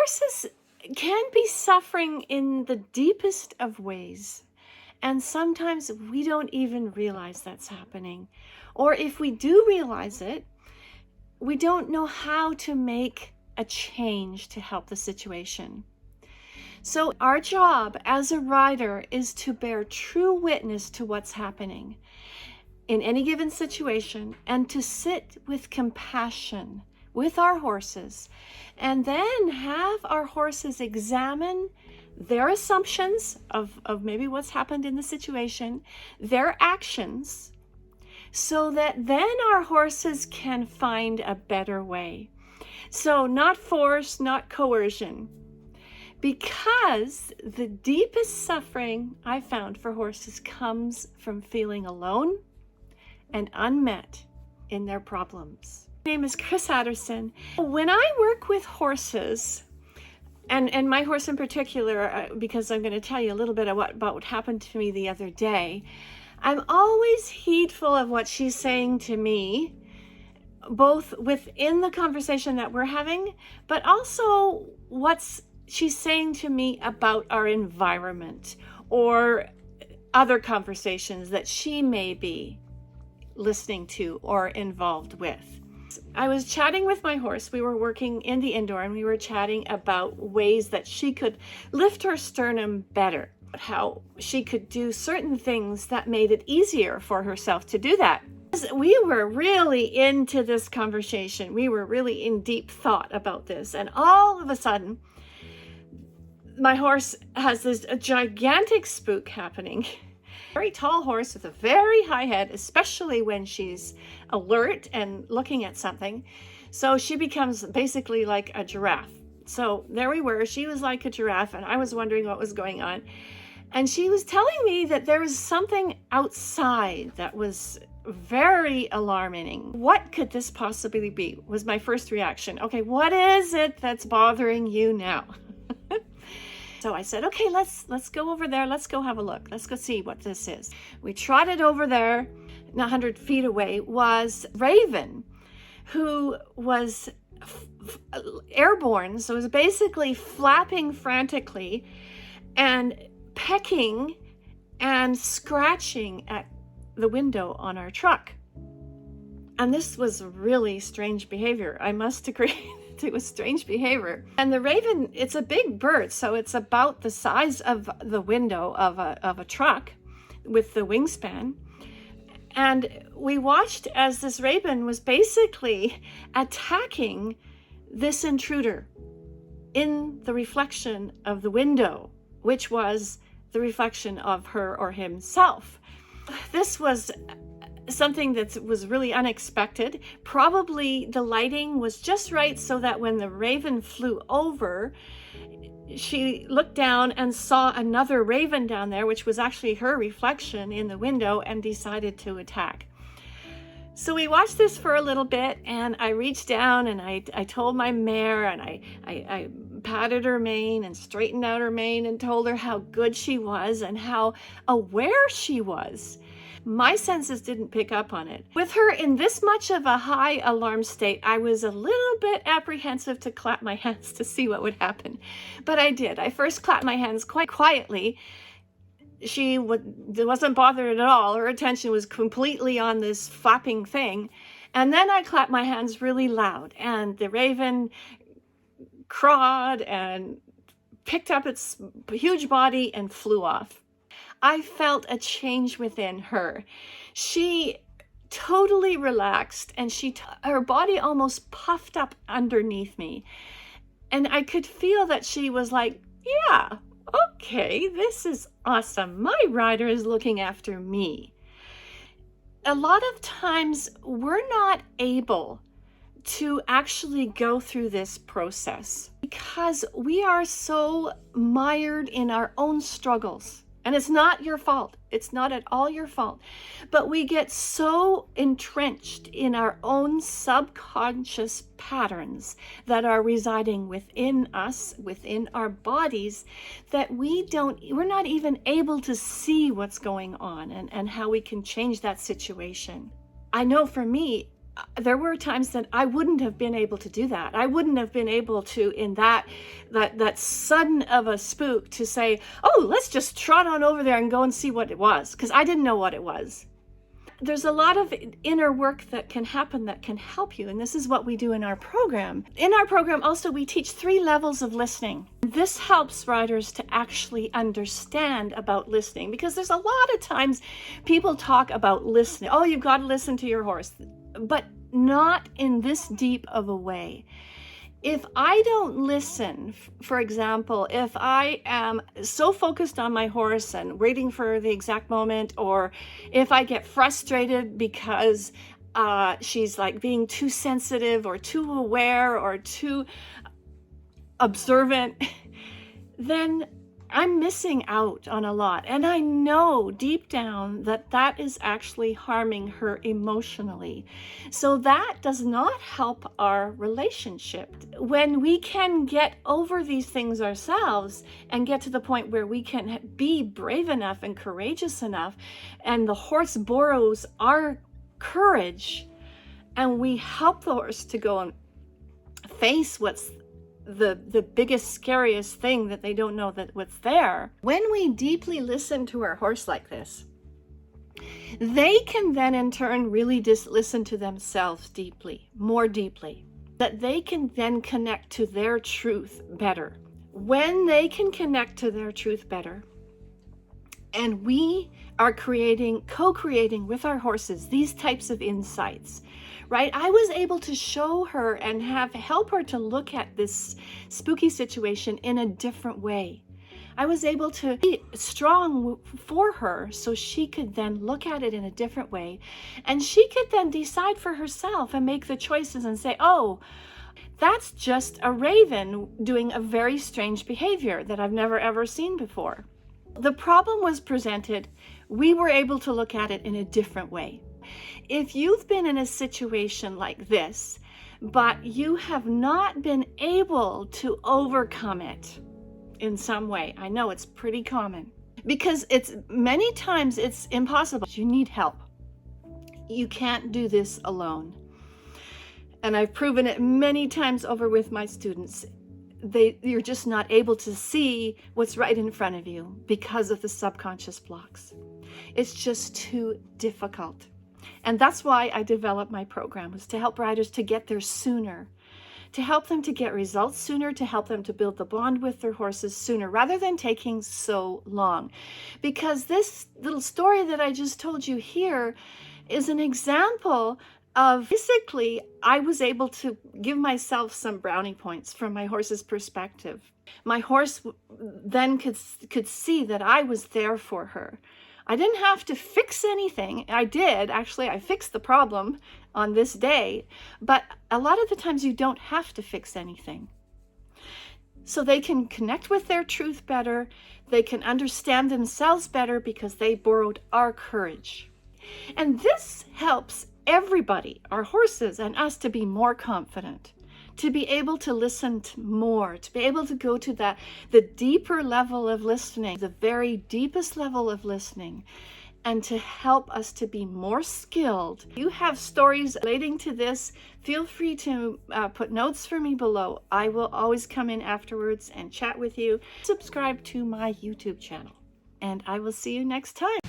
Horses can be suffering in the deepest of ways. And sometimes we don't even realize that's happening. Or if we do realize it, we don't know how to make a change to help the situation. So our job as a rider is to bear true witness to what's happening in any given situation and to sit with compassion with our horses, and then have our horses examine their assumptions of maybe what's happened in the situation, their actions, so that then our horses can find a better way. So not force, not coercion, because the deepest suffering I found for horses comes from feeling alone and unmet in their problems. My name is Chris Adderson. When I work with horses, and my horse in particular, because I'm going to tell you a little bit about what happened to me the other day, I'm always heedful of what she's saying to me, both within the conversation that we're having, but also what she's saying to me about our environment or other conversations that she may be listening to or involved with. I was chatting with my horse. We were working in the indoor and we were chatting about ways that she could lift her sternum better, how she could do certain things that made it easier for herself to do that. We were really into this conversation. We were really in deep thought about this. And all of a sudden, my horse has a gigantic spook happening. Very tall horse with a very high head, especially when she's alert and looking at something. So she becomes basically like a giraffe. So there we were. She was like a giraffe, and I was wondering what was going on. And she was telling me that there was something outside that was very alarming. What could this possibly be? Was my first reaction. Okay, what is it that's bothering you now? So I said, okay, let's go over there. Let's go have a look. Let's go see what this is. We trotted over there. 100 feet away was Raven, who was airborne. So it was basically flapping frantically and pecking and scratching at the window on our truck. And this was really strange behavior. I must agree. It was strange behavior. And the raven, it's a big bird, so it's about the size of the window of a truck with the wingspan. And we watched as this raven was basically attacking this intruder in the reflection of the window, which was the reflection of her or himself. This was something that was really unexpected. Probably the lighting was just right so that when the raven flew over, she looked down and saw another raven down there, which was actually her reflection in the window, and decided to attack. So we watched this for a little bit, and I reached down and I told my mare, and I patted her mane and straightened out her mane and told her how good she was and how aware she was. My senses didn't pick up on it. With her in this much of a high alarm state, I was a little bit apprehensive to clap my hands to see what would happen. But I did. I first clapped my hands quite quietly. She wasn't bothered at all. Her attention was completely on this flapping thing. And then I clapped my hands really loud, and the raven crawled and picked up its huge body and flew off. I felt a change within her. She totally relaxed, and her body almost puffed up underneath me. And I could feel that she was like, yeah, okay, this is awesome. My rider is looking after me. A lot of times we're not able to actually go through this process because we are so mired in our own struggles. And it's not your fault. It's not at all your fault. But we get so entrenched in our own subconscious patterns that are residing within us, within our bodies, that we're not even able to see what's going on and how we can change that situation. I know for me, there were times that I wouldn't have been able to do that. I wouldn't have been able to, in that sudden of a spook, to say, oh, let's just trot on over there and go and see what it was, because I didn't know what it was. There's a lot of inner work that can happen that can help you, and this is what we do in our program. In our program also, we teach 3 levels of listening. This helps riders to actually understand about listening, because there's a lot of times people talk about listening. Oh, you've got to listen to your horse, but not in this deep of a way. If I don't listen, for example, if I am so focused on my horse and waiting for the exact moment, or if I get frustrated because she's like being too sensitive or too aware or too observant, then I'm missing out on a lot. And I know deep down that that is actually harming her emotionally. So that does not help our relationship. When we can get over these things ourselves and get to the point where we can be brave enough and courageous enough, and the horse borrows our courage, and we help the horse to go and face what's the biggest, scariest thing that they don't know that what's there. When we deeply listen to our horse like this, they can then in turn really listen to themselves deeply, more deeply, that they can then connect to their truth better. When they can connect to their truth better, and we are co-creating with our horses these types of insights, right? I was able to show her and help her to look at this spooky situation in a different way. I was able to be strong for her so she could then look at it in a different way, and she could then decide for herself and make the choices and say, oh, that's just a raven doing a very strange behavior that I've never ever seen before. The problem was presented. We were able to look at it in a different way. If you've been in a situation like this, but you have not been able to overcome it in some way, I know it's pretty common, because many times it's impossible. You need help. You can't do this alone. And I've proven it many times over with my students. You're just not able to see what's right in front of you because of the subconscious blocks. It's just too difficult. And that's why I developed my program, was to help riders to get there sooner, to help them to get results sooner, to help them to build the bond with their horses sooner, rather than taking so long. Because this little story that I just told you here is an example of, basically, I was able to give myself some brownie points from my horse's perspective. My horse then could see that I was there for her. I didn't have to fix anything. I did, actually. I fixed the problem on this day, but a lot of the times you don't have to fix anything. So they can connect with their truth better. They can understand themselves better because they borrowed our courage. And this helps everybody, our horses and us, to be more confident, to be able to listen to more, to be able to go to the deeper level of listening, the very deepest level of listening, and to help us to be more skilled. If you have stories relating to this, feel free to put notes for me below. I will always come in afterwards and chat with you. Subscribe to my YouTube channel, and I will see you next time.